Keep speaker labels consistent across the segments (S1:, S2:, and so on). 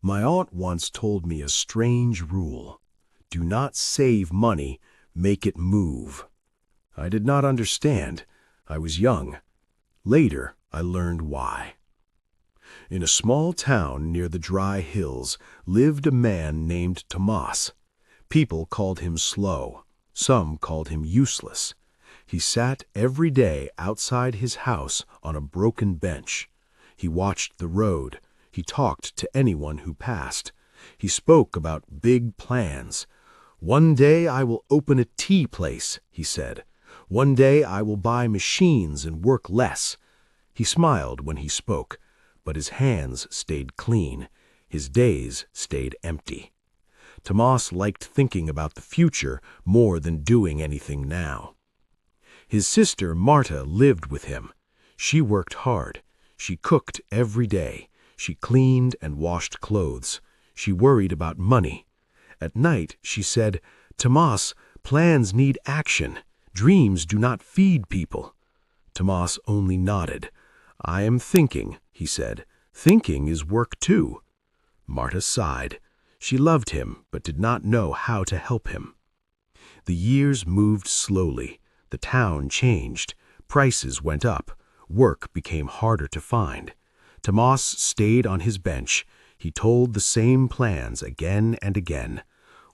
S1: My aunt once told me a strange rule. Do not save money, make it move. I did not understand. I was young. Later, I learned why. In a small town near the dry hills lived a man named Tomas. People called him slow. Some called him useless. He sat every day outside his house on a broken bench. He watched the road. He talked to anyone who passed. He spoke about big plans. "One day I will open a tea place," he said. "One day I will buy machines and work less." He smiled when he spoke, but his hands stayed clean. His days stayed empty. Tomas liked thinking about the future more than doing anything now. His sister Marta lived with him. She worked hard. She cooked every day. She cleaned and washed clothes. She worried about money. At night she said, "Tomas, plans need action. Dreams do not feed people." Tomas only nodded. "I am thinking," he said. "Thinking is work too." Marta sighed. She loved him, but did not know how to help him. The years moved slowly. The town changed. Prices went up. Work became harder to find. Tomas stayed on his bench. He told the same plans again and again.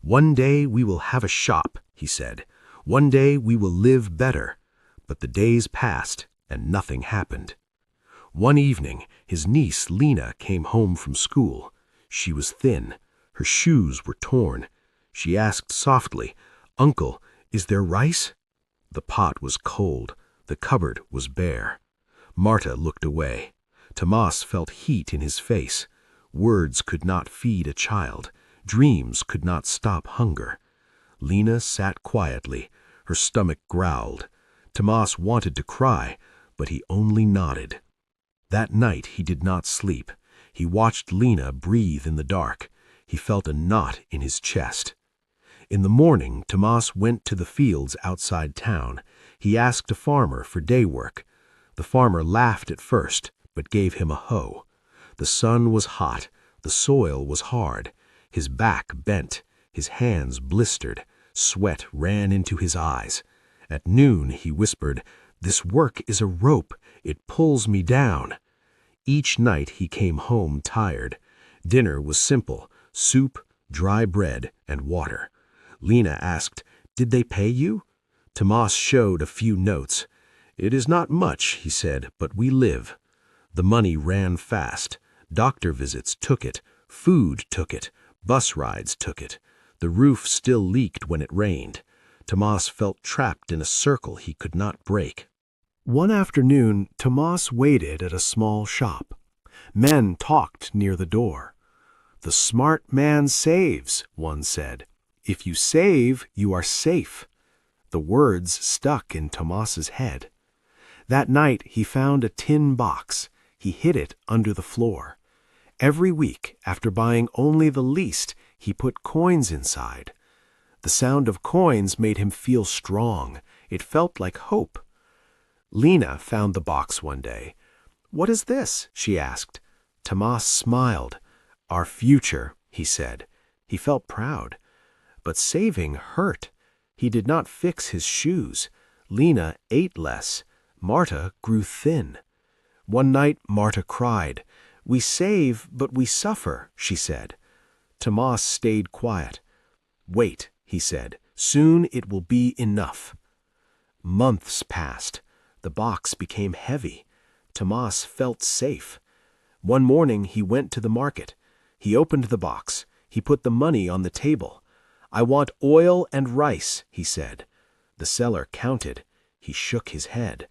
S1: "One day we will have a shop," he said. "One day we will live better." But the days passed, and nothing happened. One evening, his niece Lena came home from school. She was thin. Her shoes were torn. She asked softly, "Uncle, is there rice?" The pot was cold. The cupboard was bare. Marta looked away. Tomas felt heat in his face. Words could not feed a child. Dreams could not stop hunger. Lena sat quietly. Her stomach growled. Tomas wanted to cry, but he only nodded. That night he did not sleep. He watched Lena breathe in the dark. He felt a knot in his chest. In the morning, Tomas went to the fields outside town. He asked a farmer for day work. The farmer laughed at first, but gave him a hoe. The sun was hot. The soil was hard. His back bent. His hands blistered. Sweat ran into his eyes. At noon he whispered, "This work is a rope. It pulls me down." Each night he came home tired. Dinner was simple: soup, dry bread, and water. Lena asked, "Did they pay you?" Tomas showed a few notes. "It is not much," he said, "but we live." The money ran fast. Doctor visits took it. Food took it. Bus rides took it. The roof still leaked when it rained. Tomas felt trapped in a circle he could not break. One afternoon, Tomas waited at a small shop. Men talked near the door. "The smart man saves," one said. "If you save, you are safe." The words stuck in Tomas's head. That night he found a tin box. He hid it under the floor. Every week, after buying only the least, he put coins inside. The sound of coins made him feel strong. It felt like hope. Lena found the box one day. "What is this?" she asked. Tomas smiled. "Our future," he said. He felt proud. But saving hurt. He did not fix his shoes. Lena ate less. Marta grew thin. One night Marta cried. "We save, but we suffer," she said. Tomas stayed quiet. "Wait," he said. "Soon it will be enough." Months passed. The box became heavy. Tomas felt safe. One morning he went to the market. He opened the box. He put the money on the table. "I want oil and rice," he said. The seller counted. He shook his head.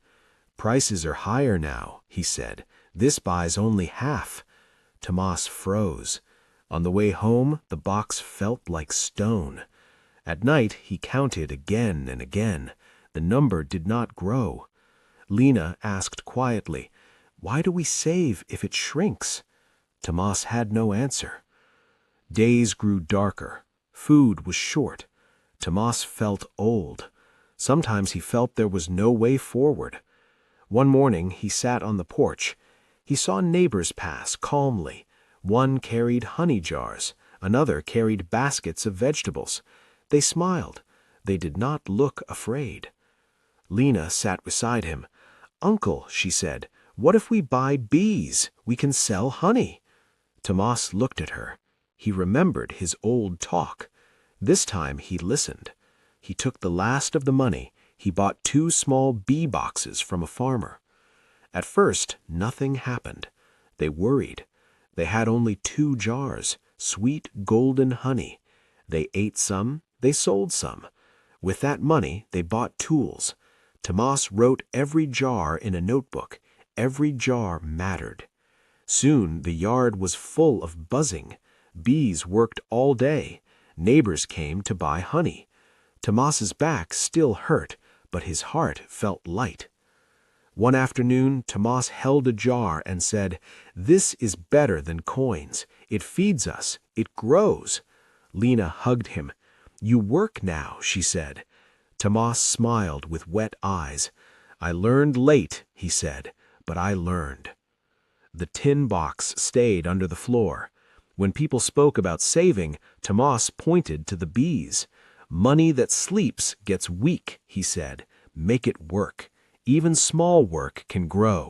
S1: "Prices are higher now," he said. "This buys only half." Tomas froze. On the way home, the box felt like stone. At night, he counted again and again. The number did not grow. Lena asked quietly, "Why do we save if it shrinks?" Tomas had no answer. Days grew darker. Food was short. Tomas felt old. Sometimes he felt there was no way forward. One morning he sat on the porch. He saw neighbors pass calmly. One carried honey jars, another carried baskets of vegetables. They smiled. They did not look afraid. Lena sat beside him. "Uncle," she said, "what if we buy bees? We can sell honey." Tomas looked at her. He remembered his old talk. This time he listened. He took the last of the money. He bought 2 small bee boxes from a farmer. At first, nothing happened. They worried. They had only 2 jars, sweet golden honey. They ate some, they sold some. With that money, they bought tools. Tomas wrote every jar in a notebook. Every jar mattered. Soon the yard was full of buzzing. Bees worked all day. Neighbors came to buy honey. Tomas's back still hurt, but his heart felt light. One afternoon, Tomas held a jar and said, "This is better than coins. It feeds us. It grows." Lena hugged him. "You work now," she said. Tomas smiled with wet eyes. "I learned late," he said, "but I learned." The tin box stayed under the floor. When people spoke about saving, Tomas pointed to the bees. "Money that sleeps gets weak," he said. "Make it work. Even small work can grow."